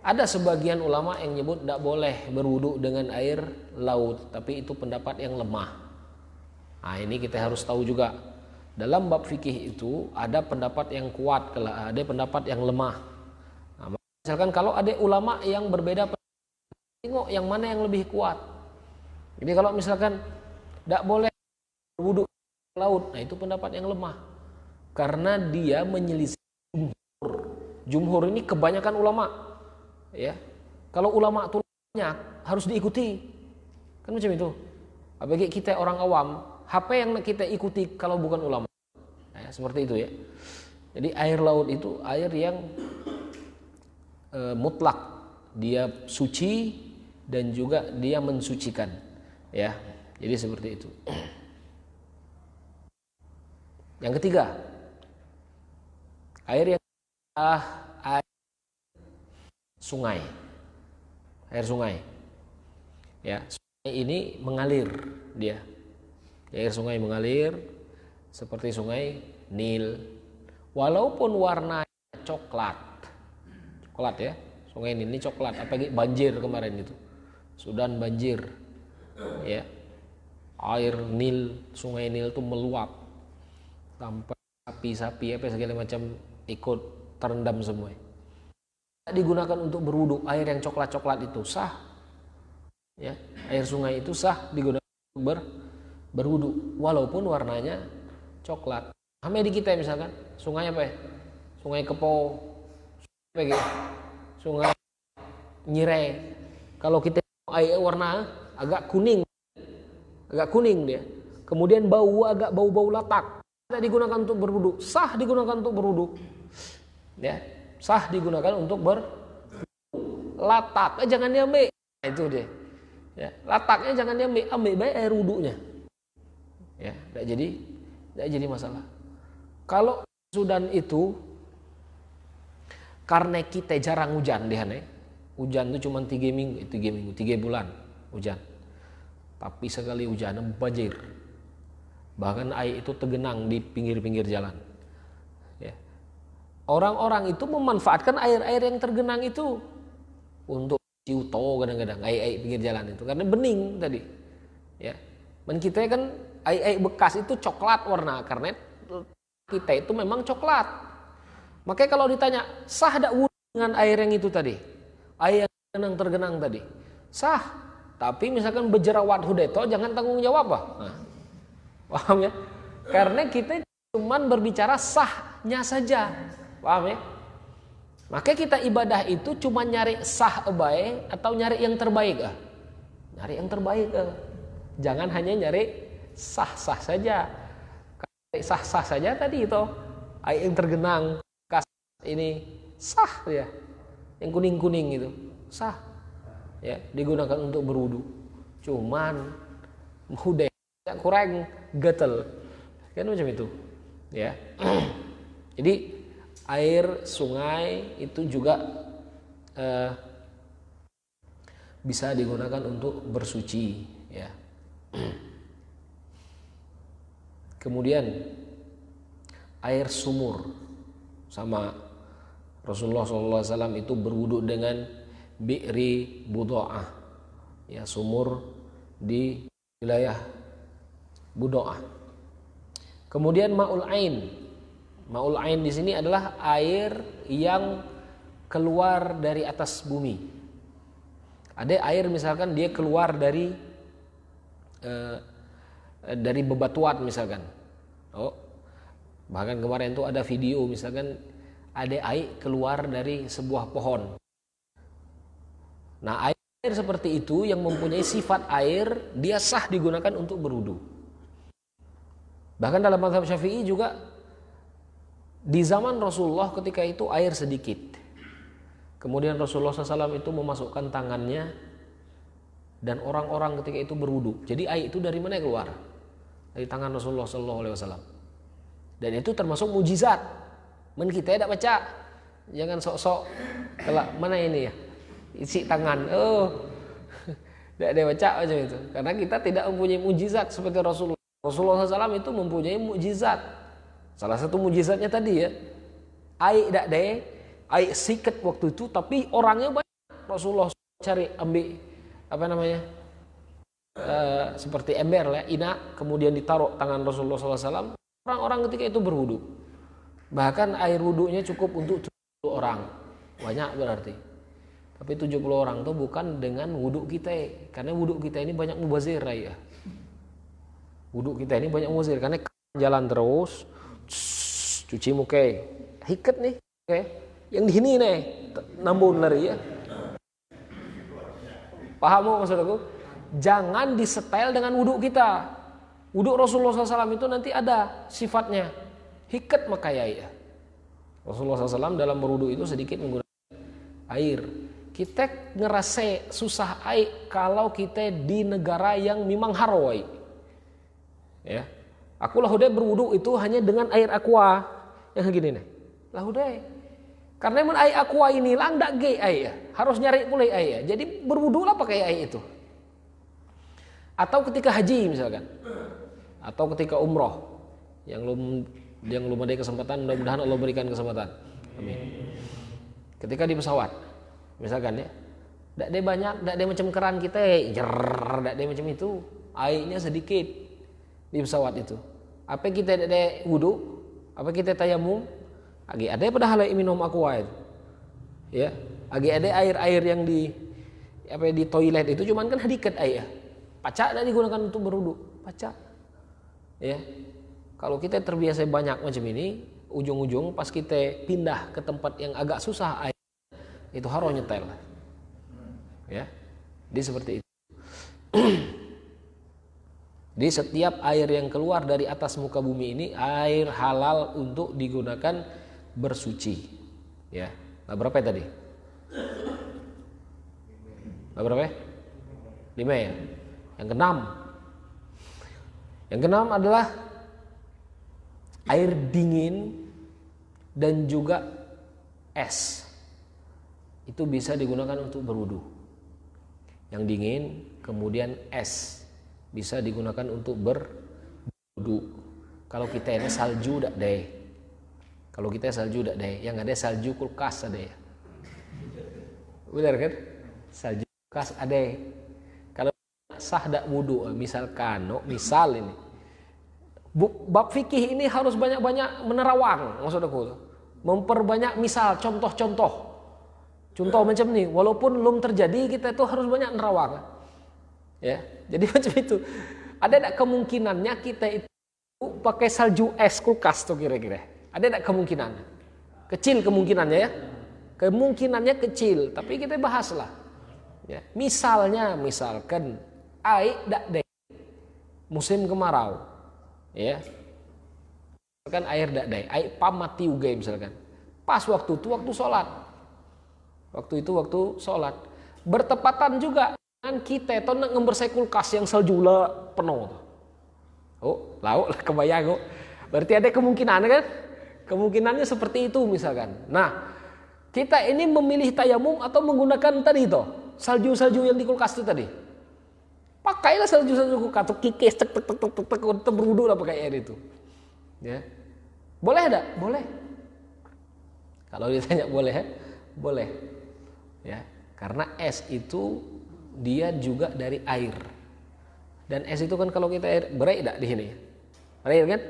Ada sebagian ulama yang nyebut tidak boleh berwudu dengan air laut, tapi itu pendapat yang lemah. Nah, ini kita harus tahu juga. Dalam bab fikih itu ada pendapat yang kuat, ada pendapat yang lemah. Nah, misalkan kalau ada ulama yang berbeda, tengok yang mana yang lebih kuat. Jadi kalau misalkan tidak boleh berwudu laut, nah itu pendapat yang lemah karena dia menyelisih jumhur. Jumhur ini kebanyakan ulama, ya. Kalau ulama itu banyak harus diikuti, kan macam itu. Bagi kita orang awam, apa yang kita ikuti kalau bukan ulama? Nah, seperti itu ya. Jadi air laut itu air yang mutlak, dia suci dan juga dia mensucikan, ya. Jadi seperti itu. Yang ketiga, air yang air sungai. Air sungai. Ya, sungai ini mengalir dia. Air sungai mengalir seperti sungai Nil. Walaupun warnanya coklat. Coklat ya. Sungai Nil ini coklat, apalagi banjir kemarin itu. Sudan banjir. Ya. Air Nil, sungai Nil itu meluap. Sampai sapi-sapi apa segala macam ikut terendam semua. Digunakan untuk berwudu, air yang coklat-coklat itu sah. Ya, air sungai itu sah digunakan untuk berwudu walaupun warnanya coklat. Sama di kita misalkan, sungai apa ya? Sungai Kepo, sungai Nyire. Kalau kita air warna agak kuning dia. Kemudian bau agak bau-bau latak. Tidak digunakan untuk berwudu, sah digunakan untuk berwudu, ya, sah digunakan untuk latak, jangan diambil, nah, itu dia, ya, lataknya jangan diambil, ambil baik air wudunya, ya, tidak jadi masalah. Kalau Sudan itu, karena kita jarang hujan di sana, hujan itu cuma 3 bulan hujan, tapi sekali hujan banjir. Bahkan air itu tergenang di pinggir-pinggir jalan. Ya. Orang-orang itu memanfaatkan air-air yang tergenang itu untuk ciuto kadang-kadang air pinggir jalan itu karena bening tadi. Ya. Dan kita kan air bekas itu coklat warna karena kita itu memang coklat. Makanya kalau ditanya sah tak wudu dengan air yang itu tadi, air yang tergenang tadi, sah. Tapi misalkan berjerawat hudeto jangan tanggung jawab bah. Nah. Paham ya? Karena kita cuma berbicara sahnya saja. Paham ya? Maka kita ibadah itu cuma nyari sah baik atau nyari yang terbaik. Nyari yang terbaik. Jangan hanya nyari sah-sah saja. Kalau sah-sah saja tadi itu air yang tergenang kas ini sah ya. Yang kuning-kuning itu sah. Ya, digunakan untuk berwudu. Cuman udah kurang gatel kan macam itu ya. Jadi air sungai itu juga bisa digunakan untuk bersuci ya. Kemudian air sumur sama Rasulullah SAW itu berwudu dengan bi'ri budo'ah ya, sumur di wilayah Budo'ah. Kemudian ma'ul ain. Ma'ul ain di sini adalah air yang keluar dari atas bumi. Ada air misalkan dia keluar dari bebatuan misalkan. Oh, bahkan kemarin tuh ada video misalkan ada air keluar dari sebuah pohon. Nah, air Air seperti itu yang mempunyai sifat air, dia sah digunakan untuk berwudu. Bahkan dalam mazhab Syafi'i juga di zaman Rasulullah ketika itu air sedikit. Kemudian Rasulullah SAW itu memasukkan tangannya dan orang-orang ketika itu berwudu. Jadi air itu dari mana keluar? Dari tangan Rasulullah SAW. Dan itu termasuk mujizat. Men kita tidak baca. Jangan sok-sok kelak mana ini ya? Isi tangan. Tidak ada baca macam itu. Karena kita tidak mempunyai mujizat seperti Rasulullah. Rasulullah SAW itu mempunyai mujizat. Salah satu mujizatnya tadi ya, air tidak ada, air sikat waktu itu, tapi orangnya banyak. Rasulullah cari ambil apa namanya, seperti ember lah, ina, kemudian ditaruh tangan Rasulullah SAW. Orang-orang ketika itu berwudu. Bahkan air wudunya cukup untuk 70 orang, banyak berarti. Tapi 70 orang itu bukan dengan wudu kita, karena wudu kita ini banyak mubazir ya. Wudu kita ini banyak mubazir karena jalan terus. Cuci muka, hiket nih, oke? Yang di sini nih, nambun lari ya. Paham maksud aku? Jangan disetel dengan wudhu kita. Wudhu Rasulullah SAW itu nanti ada sifatnya, hiket makaya ya. Rasulullah SAW dalam berwudhu itu sedikit menggunakan air. Kita ngerasa susah air kalau kita di negara yang memang harawai, ya. Aku lah udah berwudu itu hanya dengan air aqua yang gini nih. Lah udah. Karena emang air aqua ini lang dak ge air. Harus nyari mulai air. Jadi berwudu lah pakai air itu. Atau ketika haji misalkan. Atau ketika umroh. Yang belum ada kesempatan, mudah-mudahan Allah berikan kesempatan. Amin. Ketika di pesawat. Misalkan ya. Dak ada banyak, dak ada macam keran kita, dak ada macam itu. Airnya sedikit. Di pesawat itu. Apa kita ada wudu? Apa kita tayamum? Agi ada padahal minum aqua itu. Ya, agi ada air-air yang di toilet itu cuman kan sedikit air. Pacak tidak digunakan untuk berwudu, pacak. Ya. Kalau kita terbiasa banyak macam ini, ujung-ujung pas kita pindah ke tempat yang agak susah air, itu harus nyetel. Ya. Jadi seperti itu. Di setiap air yang keluar dari atas muka bumi ini air halal untuk digunakan bersuci. Ya, berapa tadi? Berapa? 5 ya. Yang keenam. Yang keenam adalah air dingin dan juga es. Itu bisa digunakan untuk berwudu. Yang dingin kemudian es. Bisa digunakan untuk berwudu. Kalau kita ini salju dak deh. Kalau kita salju dak deh, yang ada salju kulkas ada ya. Benar kan? Salju kulkas ada. Kalau sah dak wudu, misalkan, misal ini. Bab fikih ini harus banyak-banyak menerawang, maksud aku. Memperbanyak misal, contoh-contoh. Contoh macam ni, walaupun belum terjadi kita itu harus banyak menerawang. Ya, jadi macam itu. Ada tak kemungkinannya kita itu pakai salju es kulkas tuh kira-kira? Ada tak kemungkinan? Kecil kemungkinannya ya. Kemungkinannya kecil, tapi kita bahaslah. Ya, misalkan air dak deh. Musim kemarau. Ya. Misalkan air dak deh, air pamati uga misalkan. Pas waktu itu waktu sholat. Waktu itu waktu sholat. Bertepatan juga kan kita itu nak ngembersai kulkas yang salju lah penuh. Oh, lauk lah kebayang kok. Berarti ada kemungkinan kan? Kemungkinannya seperti itu misalkan. Nah, kita ini memilih tayamum atau menggunakan tadi itu salju-salju yang di kulkas itu tadi. Pakailah salju-salju kulkas, kikis tek berwudu lah pakai air itu. Ya. Boleh enggak? Boleh. Kalau ditanya boleh, boleh. Ya, karena es itu dia juga dari air. Dan es itu kan kalau kita air berai tak di sini? Berai kan?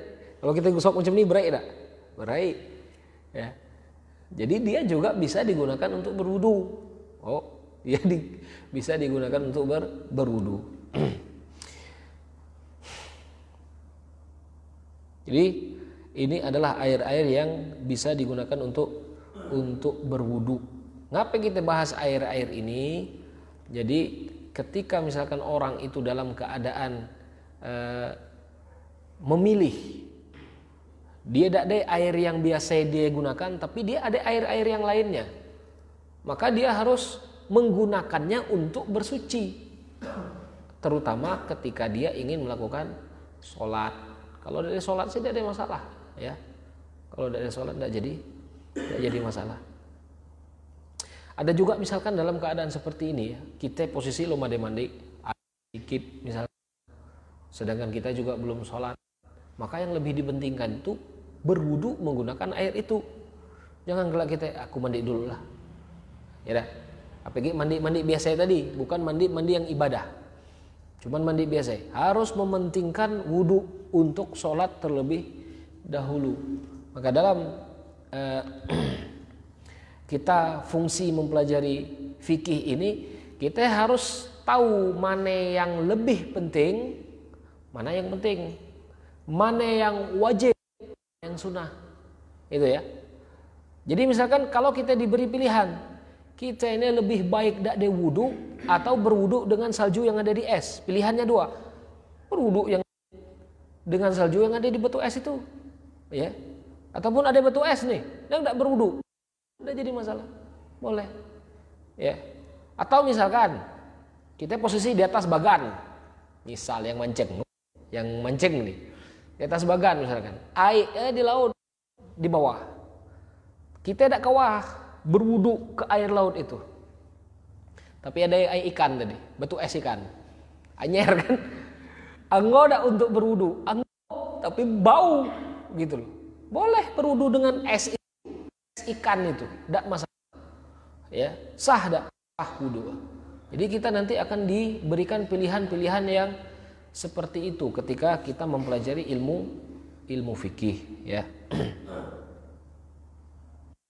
Kalau kita gosok macam ni berai tak? Berai. Ya. Jadi dia juga bisa digunakan untuk berwudu. Oh, dia bisa digunakan untuk berwudu. Jadi ini adalah air-air yang bisa digunakan untuk berwudu. Ngapa kita bahas air-air ini? Jadi ketika misalkan orang itu dalam keadaan memilih, dia tidak ada air yang biasa dia gunakan, tapi dia ada air-air yang lainnya, maka dia harus menggunakannya untuk bersuci, terutama ketika dia ingin melakukan sholat. Kalau dari sholat sih tidak ada masalah, ya. Kalau dari sholat tidak jadi masalah. Ada juga misalkan dalam keadaan seperti ini, ya, kita posisi lo mandi dikit misalnya, sedangkan kita juga belum sholat, maka yang lebih dipentingkan itu berwudu menggunakan air itu. Jangan kelak kita aku mandi dulu lah, ya dah. Apalagi mandi biasa tadi, bukan mandi yang ibadah, cuman mandi biasa. Harus mementingkan wudu untuk sholat terlebih dahulu. Maka dalam kita fungsi mempelajari fikih ini, kita harus tahu mana yang lebih penting, mana yang penting, mana yang wajib, yang sunnah, itu ya. Jadi misalkan kalau kita diberi pilihan, kita ini lebih baik tidak ada wudu atau berwudu dengan salju yang ada di es, pilihannya dua. Berwudu yang dengan salju yang ada di batu es itu, ya. Ataupun ada batu es nih, yang tidak berwudu, tidak jadi masalah, boleh, ya. Atau misalkan kita posisi di atas bagan, misal yang mancing nih, di atas bagan misalkan, air di laut di bawah, kita tidak kawah berwudu ke air laut itu, tapi ada air ikan tadi, batu es ikan, anyer kan, anggo tidak untuk berwudu, tapi bau gitu loh, boleh berwudu dengan es ikan itu, tidak masalah, ya, sah tidak, sah wudu. Jadi kita nanti akan diberikan pilihan-pilihan yang seperti itu ketika kita mempelajari ilmu fikih, ya.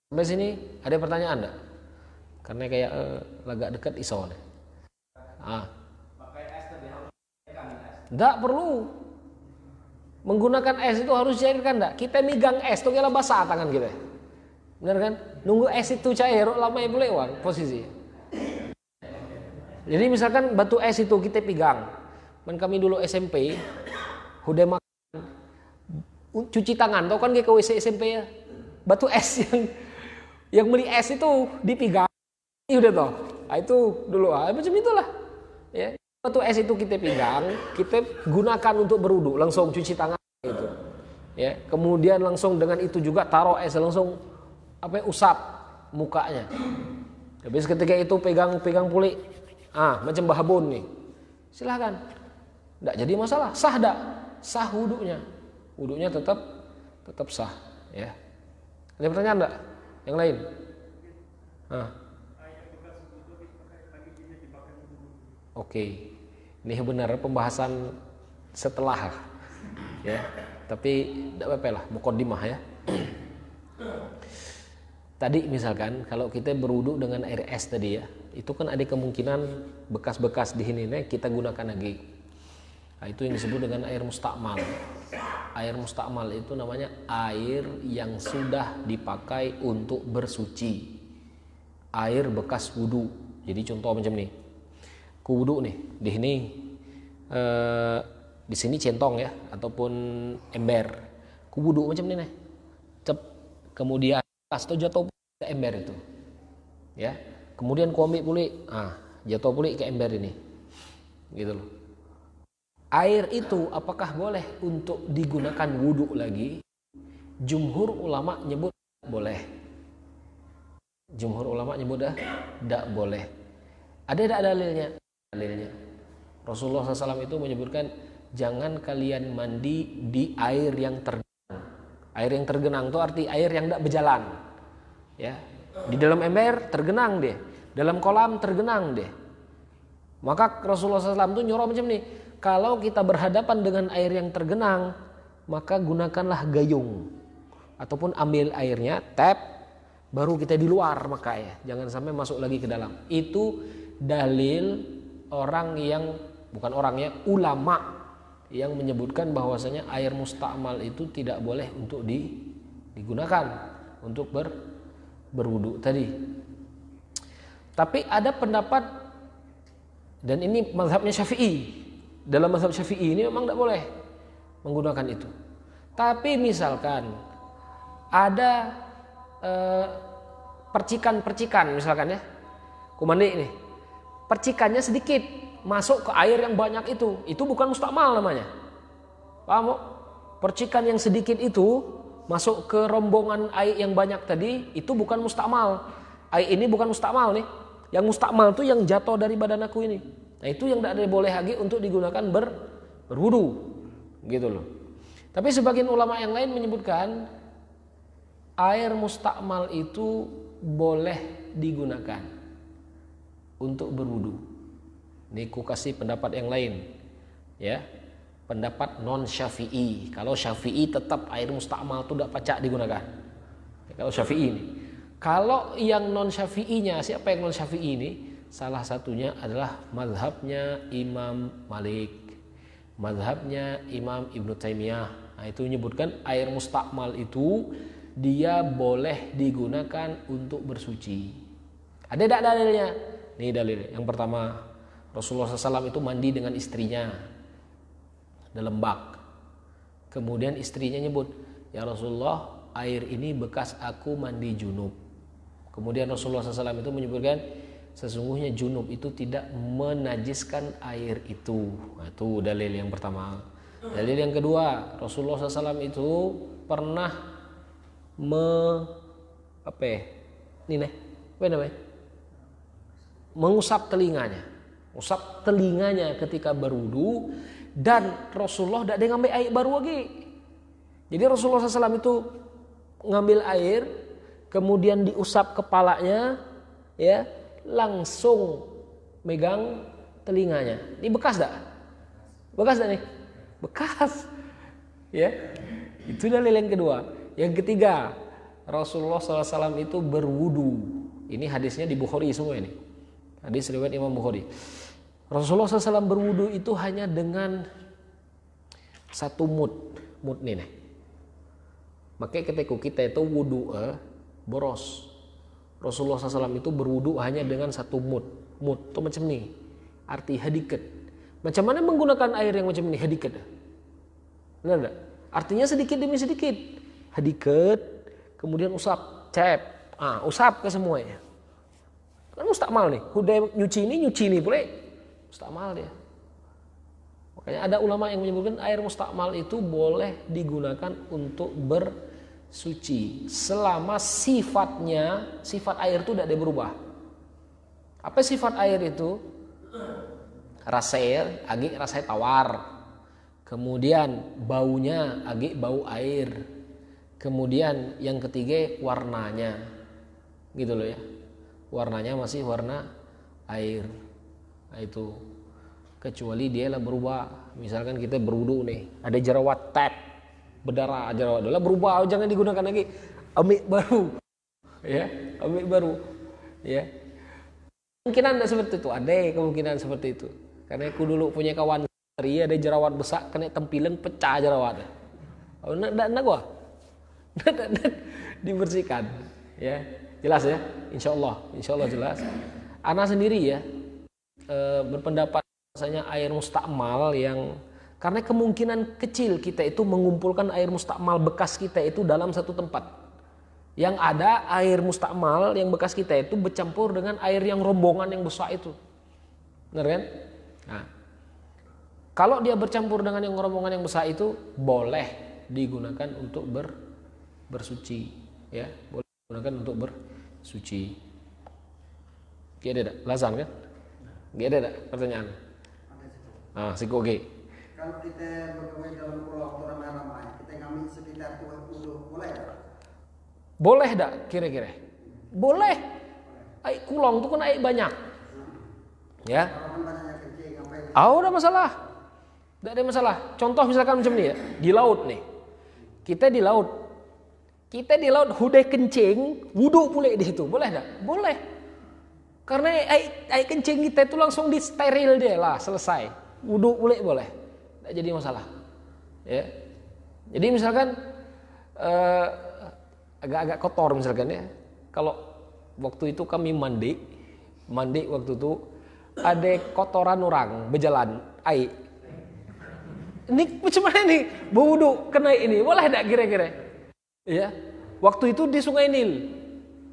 Sampai sini ada pertanyaan enggak? Karena kayak agak dekat iso nih. Pakai es tadi harus cairkan es. Enggak perlu. Menggunakan es itu harus cairkan enggak? Kita megang es tuh kira basah tangan kita. Benar kan? Nunggu es itu cair lama ya boleh uang posisi. Jadi misalkan batu es itu kita pegang. Kami dulu SMP udah makan cuci tangan, tau kan ke WC SMP ya. Batu es yang beli es itu dipegang. Udah toh. Nah, itu dulu macam itulah. Ya. Batu es itu kita pegang, kita gunakan untuk berwudu, langsung cuci tangan itu. Ya, kemudian langsung dengan itu juga taruh es, langsung usap mukanya. Habis ketika itu pegang pulih. Macam bahabun nih. Silakan. Enggak jadi masalah, sah enggak? Sah wudunya. Wudunya tetap sah, ya. Ada pertanyaan enggak? Yang lain? Oke. Ini benar pembahasan setelah, ya. Tapi enggak apa-apa lah, muqaddimah ya. Tadi misalkan kalau kita berwudu dengan air es tadi ya, itu kan ada kemungkinan bekas-bekas di sini kita gunakan lagi. Nah, itu yang disebut dengan air mustakmal. Air mustakmal itu namanya air yang sudah dipakai untuk bersuci. Air bekas wudu. Jadi contoh macam ni. Ku wudu nih, di sini di sini centong ya ataupun ember. Ku wudu macam ni nih. Kemudian atau jatuh ke ember itu, ya. Kemudian ku ambil pulih, jatuh pulih ke ember ini, gitu loh. Air itu apakah boleh untuk digunakan wudu lagi? Jumhur ulama nyebut boleh. Jumhur ulama nyebut tidak boleh. Ada tidak dalilnya? Dalilnya. Rasulullah SAW itu menyebutkan jangan kalian mandi di air yang tergenang. Air yang tergenang itu arti air yang tidak berjalan. Ya, di dalam ember tergenang deh, dalam kolam tergenang deh. Maka Rasulullah SAW itu nyuruh macam ni, kalau kita berhadapan dengan air yang tergenang, maka gunakanlah gayung ataupun ambil airnya, tap, baru kita di luar maka ya, jangan sampai masuk lagi ke dalam. Itu dalil ulama yang menyebutkan bahwasanya air mustakmal itu tidak boleh untuk digunakan untuk berwudu tadi. Tapi ada pendapat Dan ini mazhabnya Syafi'i. Dalam mazhab Syafi'i ini memang tidak boleh menggunakan itu. Tapi misalkan ada percikan-percikan misalkan ya, kumandi ini, percikannya sedikit masuk ke air yang banyak itu bukan mustakmal namanya. Paham? Percikan yang sedikit itu masuk ke rombongan air yang banyak tadi, itu bukan mustakmal. Air ini bukan mustakmal nih. Yang mustakmal itu yang jatuh dari badan aku ini. Nah itu yang tidak boleh lagi untuk digunakan berwudu, gitu loh. Tapi sebagian ulama yang lain menyebutkan air mustakmal itu boleh digunakan untuk berwudu. Ini ku kasih pendapat yang lain, ya, pendapat non Syafi'i. Kalau Syafi'i tetap air mustakmal itu tidak pacak digunakan. Kalau Syafi'i ini. Kalau yang non Syafi'inya, siapa yang non Syafi'i ini? Salah satunya adalah mazhabnya Imam Malik, mazhabnya Imam Ibnu Taimiyah. Nah, itu menyebutkan air mustakmal itu dia boleh digunakan untuk bersuci. Ada tidak dalilnya? Nih dalil. Yang pertama, Rasulullah SAW itu mandi dengan istrinya dalam bak. Kemudian istrinya nyebut, ya Rasulullah, air ini bekas aku mandi junub. Kemudian Rasulullah SAW itu menyebutkan, sesungguhnya junub itu tidak menajiskan air itu. Nah, itu dalil yang pertama. Dalil yang kedua, Rasulullah SAW itu pernah mengusap telinganya ketika berwudu, dan Rasulullah tidak ngambil air baru lagi. Jadi Rasulullah SAW itu ngambil air, kemudian diusap kepalanya, ya, langsung megang telinganya. Ini bekas tak? Bekas tak nih? Bekas. Ya, itu dalil yang kedua. Yang ketiga, Rasulullah SAW itu berwudu. Ini hadisnya di Bukhari semua ini. Hadis riwayat Imam Bukhari. Rasulullah SAW berwudu itu hanya dengan satu mud nih. Makanya ketika kita itu wudu boros. Rasulullah SAW itu berwudu hanya dengan satu mud itu macam ni. Arti hadikat. Macam mana menggunakan air yang macam ini hadikat? Benar tak? Artinya sedikit demi sedikit. Hadikat, kemudian usap, cep, usap ke semuanya. Kan mustakmal nih. Udah nyuci ini boleh. Mustakmal dia. Makanya ada ulama yang menyebutkan air mustakmal itu boleh digunakan untuk bersuci selama sifat air itu tidak berubah. Apa sifat air itu? Rasanya tawar. Kemudian baunya agak bau air. Kemudian yang ketiga warnanya, gitu loh ya. Warnanya masih warna air. Nah, itu kecuali dia lah berubah. Misalkan kita berwudu nih, ada jerawat berdarah jerawat, adalah berubah, jangan digunakan lagi. Ambil baru. Ya, ambil baru. Ya. Kemungkinan tidak seperti itu, ada kemungkinan seperti itu. Karena aku dulu punya kawan ada jerawat besar, kena tempilan pecah jerawat. Oh, nak gua. Dibersihkan, ya. Jelas ya? Insya Allah jelas. Ana sendiri ya berpendapat rasanya air mustakmal yang karena kemungkinan kecil kita itu mengumpulkan air mustakmal bekas kita itu dalam satu tempat. Yang ada air mustakmal yang bekas kita itu bercampur dengan air yang rombongan yang besar itu. Benar kan? Nah, kalau dia bercampur dengan yang rombongan yang besar itu boleh digunakan untuk bersuci, ya, boleh digunakan untuk bersuci. Gak ada tak? Lasan kan? Gak ada tak pertanyaan? Siko oke. Kalau kita bermain dalam pulau atau ramai-ramai, kita ngambil sekitar 20 boleh tak? Boleh tak kira-kira? Boleh. Air kulong itu kan air banyak. Ya. Udah masalah. Tidak ada masalah. Contoh misalkan macam ni ya, di laut nih. Kita di laut hudai kencing, wudu pula di situ. Boleh tak? Boleh. Karena air kencing kita itu langsung disteril dia lah, selesai. Wudu pula boleh. Tak jadi masalah. Ya. Jadi misalkan agak-agak kotor misalkan ya. Kalau waktu itu kami mandi waktu itu ada kotoran orang berjalan air. Ini macam mana nih berwudu kena ini? Boleh tak kira-kira? Ya. Waktu itu di Sungai Nil.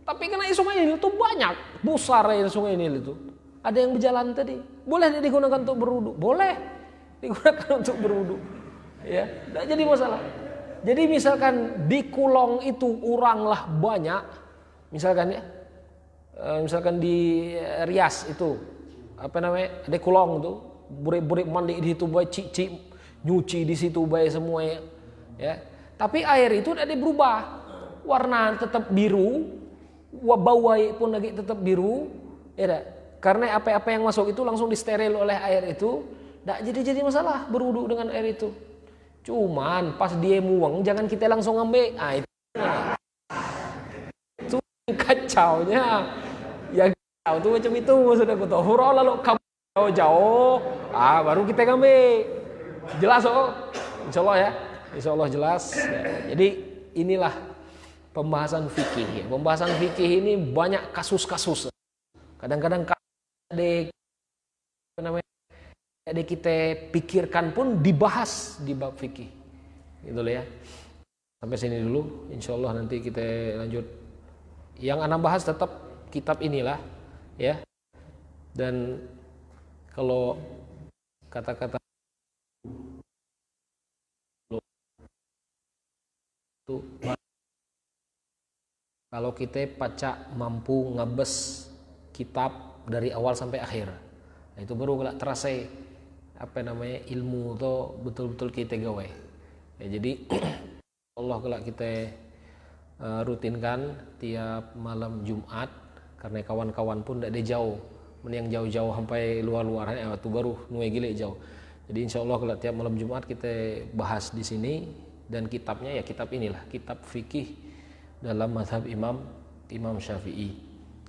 Tapi kena Sungai Nil itu banyak, besar ya Sungai Nil itu. Ada yang berjalan tadi. Boleh digunakan untuk berwudu? Boleh digunakan untuk berwudu. Ya, tidak jadi masalah. Jadi misalkan di Kulong itu oranglah banyak, misalkan ya, misalkan di Rias itu apa namanya, di Kulong tuh, burik-burik mandi di situ, baik cicik nyuci di situ baik semuanya, ya. Tapi air itu tidak berubah, warna tetap biru, bau air pun lagi tetap biru, ya dah. Karena apa-apa yang masuk itu langsung disteril oleh air itu, tidak jadi masalah berwudu dengan air itu. Cuman pas dia muang jangan kita langsung ambil. Itu kacaunya. Yang kacau tuh macam itu maksudnya aku tahu. Lalu kamu jauh-jauh, baru kita ambil. Jelas insyaallah ya. Insyaallah jelas. Ya. Jadi inilah pembahasan fikih. Ya. Pembahasan fikih ini banyak kasus-kasus. Kadang-kadang ada kita pikirkan pun dibahas di bab fikih, gitu loh ya. Sampai sini dulu, insyaallah nanti kita lanjut. Yang anak bahas tetap kitab inilah, ya. Dan kalau kata-kata itu, kalau kita pacak mampu ngabes kitab dari awal sampai akhir, nah itu baru kalau terasa apa namanya ilmu itu betul-betul kita gawe. Ya, jadi Allah kalau kita rutinkan tiap malam Jumat, karena kawan-kawan pun tidak ada jauh, yang jauh-jauh sampai luar-luar itu baru nuai gile jauh. Jadi insya Allah kalau tiap malam Jumat kita bahas di sini, dan kitabnya ya kitab inilah, kitab fikih dalam mazhab Imam Syafi'i,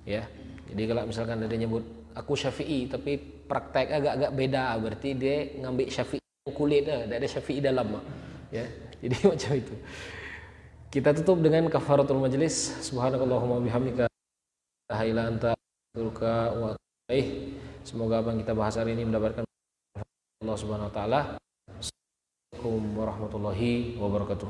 ya. Jadi kalau misalkan ada nyebut aku Syafi'i tapi praktek agak-agak beda, berarti dia ngambil Syafi'i kulit, tidak ada Syafi'i dalam, ya. Jadi macam itu. Kita tutup dengan kafaratul majlis. Subhanakallahumma bihamdika la ilaha illa anta astaghfiruka wa atubu ilaik. Semoga apa yang kita bahas hari ini mendapatkan Allah Subhanahu wa taala. Assalamualaikum warahmatullahi wabarakatuh.